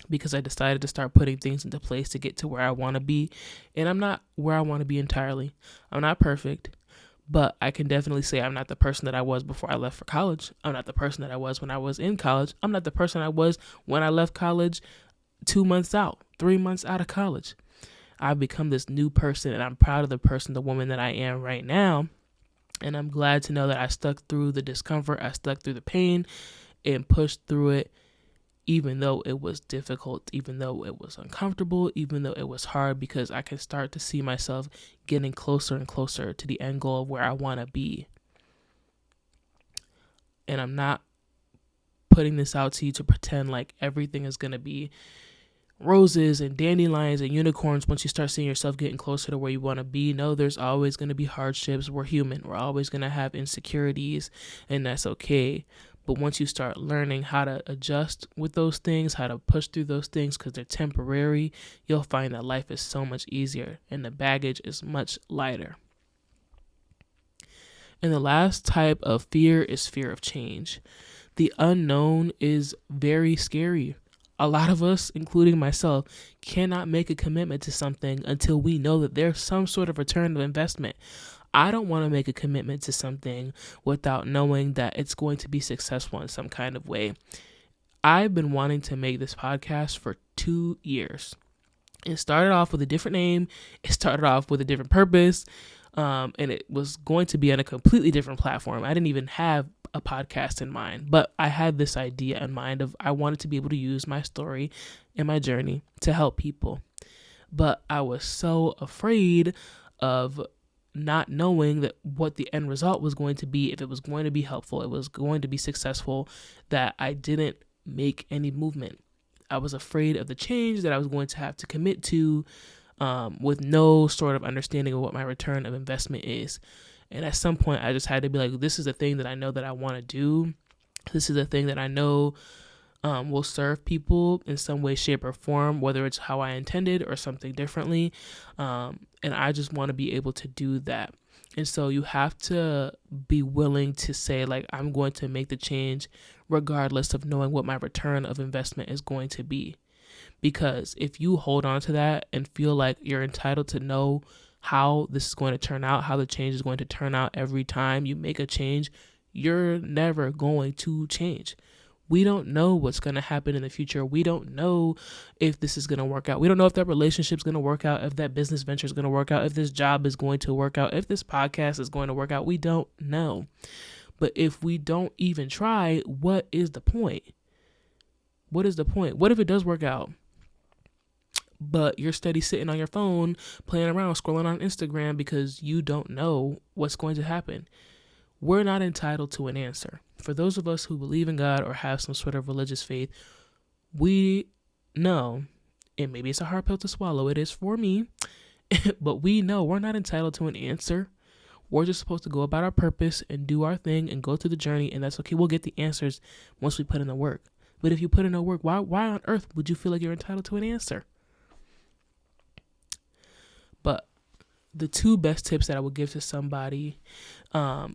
because I decided to start putting things into place to get to where I want to be. And I'm not where I want to be entirely. I'm not perfect. But I can definitely say I'm not the person that I was before I left for college. I'm not the person that I was when I was in college. I'm not the person I was when I left college 2 months out, 3 months out of college. I've become this new person, and I'm proud of the woman that I am right now. And I'm glad to know that I stuck through the discomfort. I stuck through the pain and pushed through it, even though it was difficult, even though it was uncomfortable, even though it was hard, because I can start to see myself getting closer and closer to the end goal of where I want to be. And I'm not putting this out to you to pretend like everything is going to be roses and dandelions and unicorns once you start seeing yourself getting closer to where you want to be. No, there's always going to be hardships. We're human. We're always going to have insecurities, and that's okay. But once you start learning how to adjust with those things, how to push through those things because they're temporary, you'll find that life is so much easier and the baggage is much lighter. And the last type of fear is fear of change. The unknown is very scary. A lot of us, including myself, cannot make a commitment to something until we know that there's some sort of return of investment. I don't want to make a commitment to something without knowing that it's going to be successful in some kind of way. I've been wanting to make this podcast for 2 years. It started off with a different name. It started off with a different purpose. And it was going to be on a completely different platform. I didn't even have a podcast in mind, but I had this idea in mind of I wanted to be able to use my story and my journey to help people. But I was so afraid of not knowing that what the end result was going to be, if it was going to be helpful, it was going to be successful, that I didn't make any movement. I was afraid of the change that I was going to have to commit to with no sort of understanding of what my return of investment is. And at some point I just had to be like, this is a thing that I know that I want to do. This is a thing that I know will serve people in some way, shape, or form, whether it's how I intended or something differently. And I just want to be able to do that. And so you have to be willing to say, like, I'm going to make the change regardless of knowing what my return of investment is going to be. Because if you hold on to that and feel like you're entitled to know how this is going to turn out, how the change is going to turn out every time you make a change, you're never going to change. We don't know what's going to happen in the future. We don't know if this is going to work out. We don't know if that relationship is going to work out, if that business venture is going to work out, if this job is going to work out, if this podcast is going to work out. We don't know. But if we don't even try, what is the point? What is the point? What if it does work out, but you're steady sitting on your phone, playing around, scrolling on Instagram because you don't know what's going to happen? We're not entitled to an answer. For those of us who believe in God or have some sort of religious faith, we know, and maybe it's a hard pill to swallow, it is for me, but we know we're not entitled to an answer. We're just supposed to go about our purpose and do our thing and go through the journey, and that's okay. We'll get the answers once we put in the work. But if you put in the work, why on earth would you feel like you're entitled to an answer? But the two best tips that I would give to somebody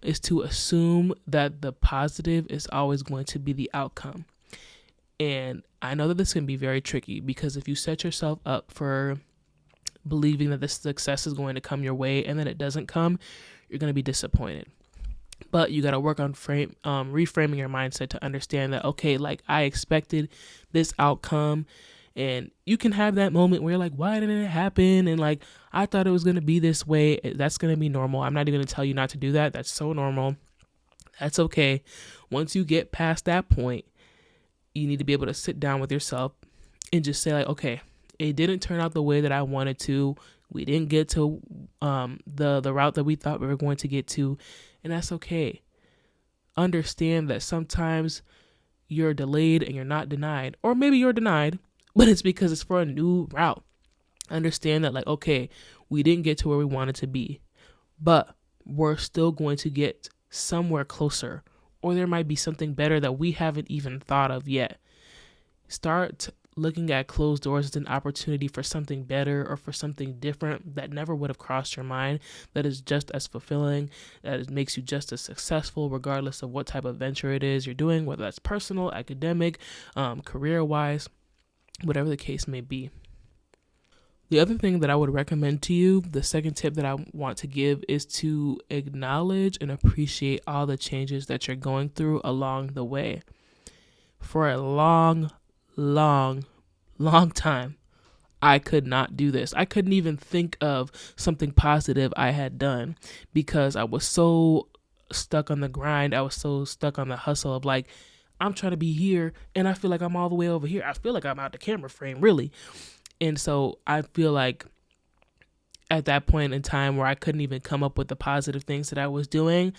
is to assume that the positive is always going to be the outcome. And I know that this can be very tricky, because if you set yourself up for believing that the success is going to come your way and then it doesn't come, you're going to be disappointed. But you got to work on reframing your mindset to understand that, okay, like I expected this outcome. And you can have that moment where you're like, why didn't it happen? And like, I thought it was going to be this way. That's going to be normal. I'm not even going to tell you not to do that. That's so normal. That's okay. Once you get past that point, you need to be able to sit down with yourself and just say like, okay, it didn't turn out the way that I wanted to. We didn't get to the route that we thought we were going to get to. And that's okay. Understand that sometimes you're delayed and you're not denied. Or maybe you're denied, but it's because it's for a new route. Understand that like, okay, we didn't get to where we wanted to be, but we're still going to get somewhere closer. Or there might be something better that we haven't even thought of yet. Start looking at closed doors as an opportunity for something better or for something different that never would have crossed your mind, that is just as fulfilling, that makes you just as successful regardless of what type of venture it is you're doing, whether that's personal, academic, career-wise, whatever the case may be. The other thing that I would recommend to you, the second tip that I want to give, is to acknowledge and appreciate all the changes that you're going through along the way. For a long time, I could not do this. I couldn't even think of something positive I had done because I was so stuck on the grind. I was so stuck on the hustle of like, I'm trying to be here and I feel like I'm all the way over here. I feel like I'm out the camera frame, really. And so I feel like at that point in time where I couldn't even come up with the positive things that I was doing,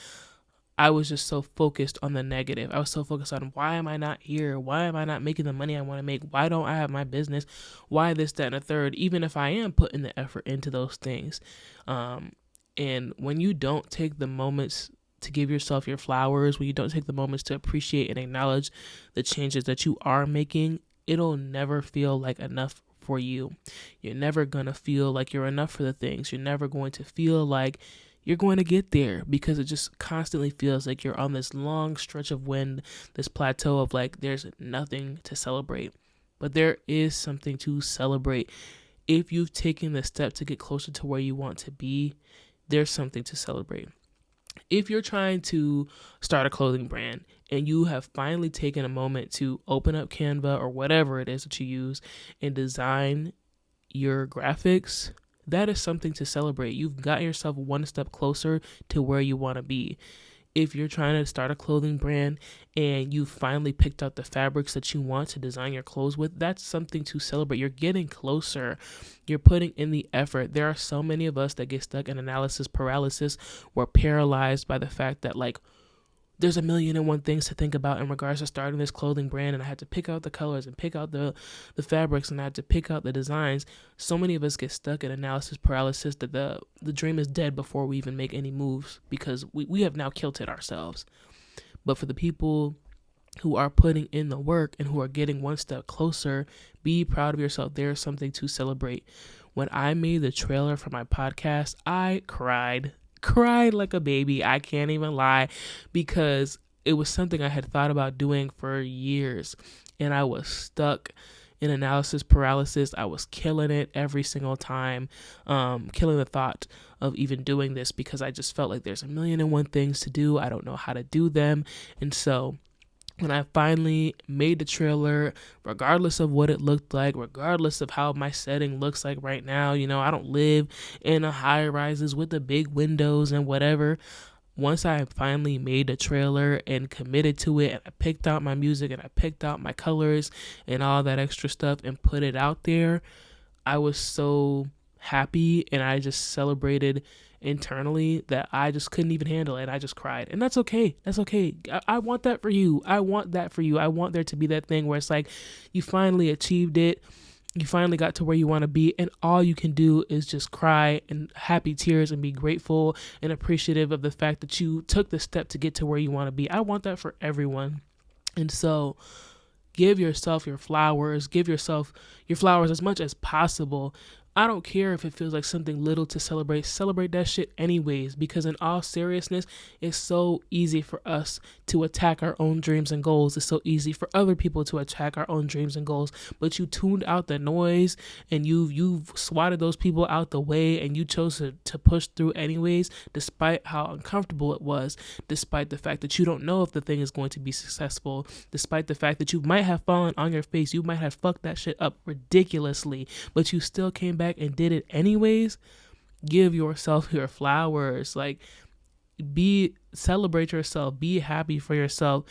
I was just so focused on the negative. I was so focused on why am I not here? Why am I not making the money I want to make? Why don't I have my business? Why this, that, and a third? Even if I am putting the effort into those things. And when you don't take the moments to give yourself your flowers, when you don't take the moments to appreciate and acknowledge the changes that you are making, it'll never feel like enough for you. You're never going to feel like you're enough for the things. You're never going to feel like you're going to get there because it just constantly feels like you're on this long stretch of wind, this plateau of like, there's nothing to celebrate. But there is something to celebrate. If you've taken the step to get closer to where you want to be, there's something to celebrate. If you're trying to start a clothing brand and you have finally taken a moment to open up Canva or whatever it is that you use and design your graphics, that is something to celebrate. You've got yourself one step closer to where you want to be. If you're trying to start a clothing brand and you finally picked out the fabrics that you want to design your clothes with, that's something to celebrate. You're getting closer. You're putting in the effort. There are so many of us that get stuck in analysis paralysis. We're paralyzed by the fact that like there's 1,000,001 things to think about in regards to starting this clothing brand, and I had to pick out the colors and pick out the fabrics, and I had to pick out the designs. So many of us get stuck in analysis paralysis that the dream is dead before we even make any moves because we have now killed it ourselves. But for the people who are putting in the work and who are getting one step closer, be proud of yourself. There's something to celebrate. When I made the trailer for my podcast, I cried like a baby. I can't even lie, because it was something I had thought about doing for years, and I was stuck in analysis paralysis. I was killing it every single time, killing the thought of even doing this because I just felt like there's a million and one things to do. I don't know how to do them. And so when I finally made the trailer, regardless of what it looked like, regardless of how my setting looks like right now, I don't live in a high rises with the big windows and whatever. Once I finally made the trailer and committed to it, and I picked out my music and I picked out my colors and all that extra stuff and put it out there, I was so happy and I just celebrated internally that I just couldn't even handle it. I just cried. And that's okay. That's okay. I want that for you. I want that for you. I want there to be that thing where it's like you finally achieved it. You finally got to where you want to be, and all you can do is just cry and happy tears and be grateful and appreciative of the fact that you took the step to get to where you want to be. I want that for everyone. And so give yourself your flowers. Give yourself your flowers as much as possible. I don't care if it feels like something little to celebrate. Celebrate that shit anyways, because in all seriousness, it's so easy for us to attack our own dreams and goals. It's so easy for other people to attack our own dreams and goals. But you tuned out the noise and you've swatted those people out the way, and you chose to push through anyways, despite how uncomfortable it was, despite the fact that you don't know if the thing is going to be successful, despite the fact that you might have fallen on your face, you might have fucked that shit up ridiculously, but you still came back and did it anyways. Give yourself your flowers. Like, celebrate yourself, be happy for yourself.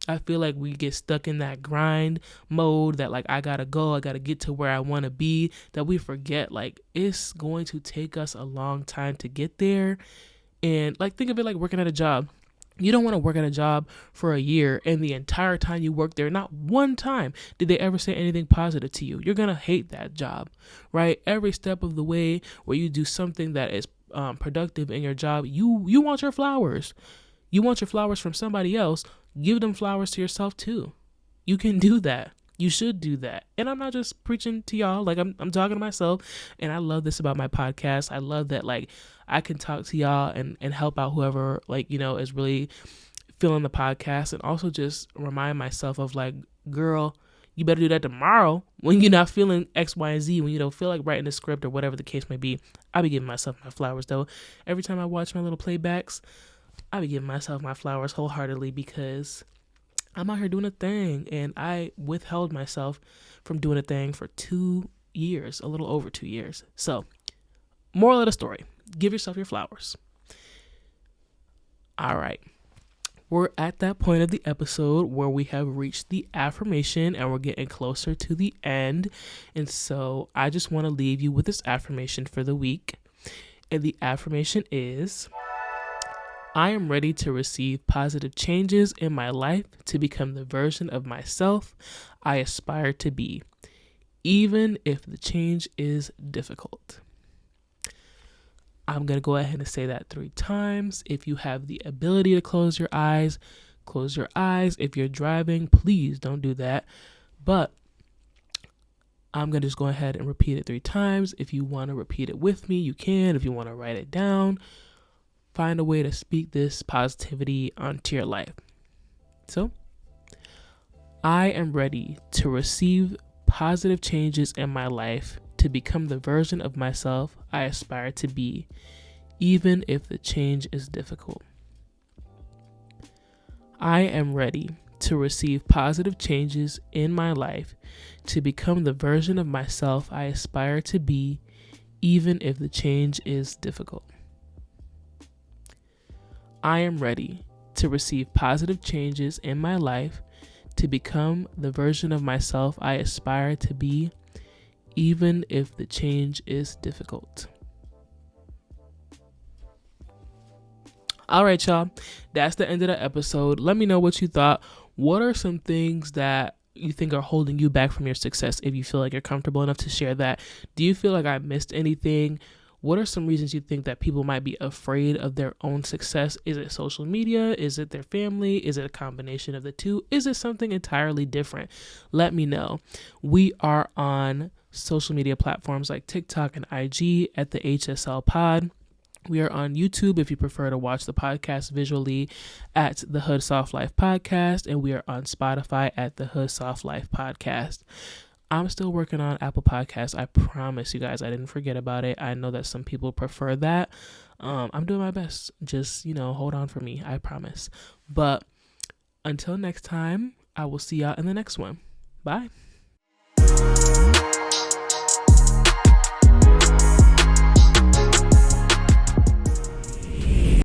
I feel like we get stuck in that grind mode that like, I gotta get to where I want to be, that we forget like it's going to take us a long time to get there. And like, think of it like working at a job. You don't want to work at a job for a year and the entire time you work there, not one time did they ever say anything positive to you. You're going to hate that job, right? Every step of the way where you do something that is productive in your job, you want your flowers. You want your flowers from somebody else. Give them flowers to yourself too. You can do that. You should do that. And I'm not just preaching to y'all, like I'm talking to myself. And I love this about my podcast. I love that like I can talk to y'all and help out whoever like, is really feeling the podcast, and also just remind myself of like, girl, you better do that tomorrow when you're not feeling X, Y, and Z, when you don't feel like writing a script or whatever the case may be. I be giving myself my flowers though. Every time I watch my little playbacks, I be giving myself my flowers wholeheartedly because I'm out here doing a thing, and I withheld myself from doing a thing for 2 years, a little over 2 years. So, moral of the story, give yourself your flowers. All right. We're at that point of the episode where we have reached the affirmation and we're getting closer to the end. And so I just want to leave you with this affirmation for the week. And the affirmation is, I am ready to receive positive changes in my life to become the version of myself I aspire to be, even if the change is difficult. I'm going to go ahead and say that 3 times. If you have the ability to close your eyes, close your eyes. If you're driving, please don't do that. But I'm going to just go ahead and repeat it 3 times. If you want to repeat it with me, you can. If you want to write it down, find a way to speak this positivity onto your life. So, I am ready to receive positive changes in my life to become the version of myself I aspire to be, even if the change is difficult. I am ready to receive positive changes in my life to become the version of myself I aspire to be, even if the change is difficult. I am ready to receive positive changes in my life to become the version of myself I aspire to be, even if the change is difficult. All right, y'all. That's the end of the episode. Let me know what you thought. What are some things that you think are holding you back from your success, if you feel like you're comfortable enough to share that? Do you feel like I missed anything? What are some reasons you think that people might be afraid of their own success? Is it social media? Is it their family? Is it a combination of the two? Is it something entirely different? Let me know. We are on social media platforms like TikTok and IG at the HSL Pod. We are on YouTube if you prefer to watch the podcast visually at the Hood Soft Life Podcast, and we are on Spotify at the Hood Soft Life Podcast. I'm still working on Apple Podcasts. I promise you guys, I didn't forget about it. I know that some people prefer that. I'm doing my best. Just, hold on for me. I promise. But until next time, I will see y'all in the next one. Bye.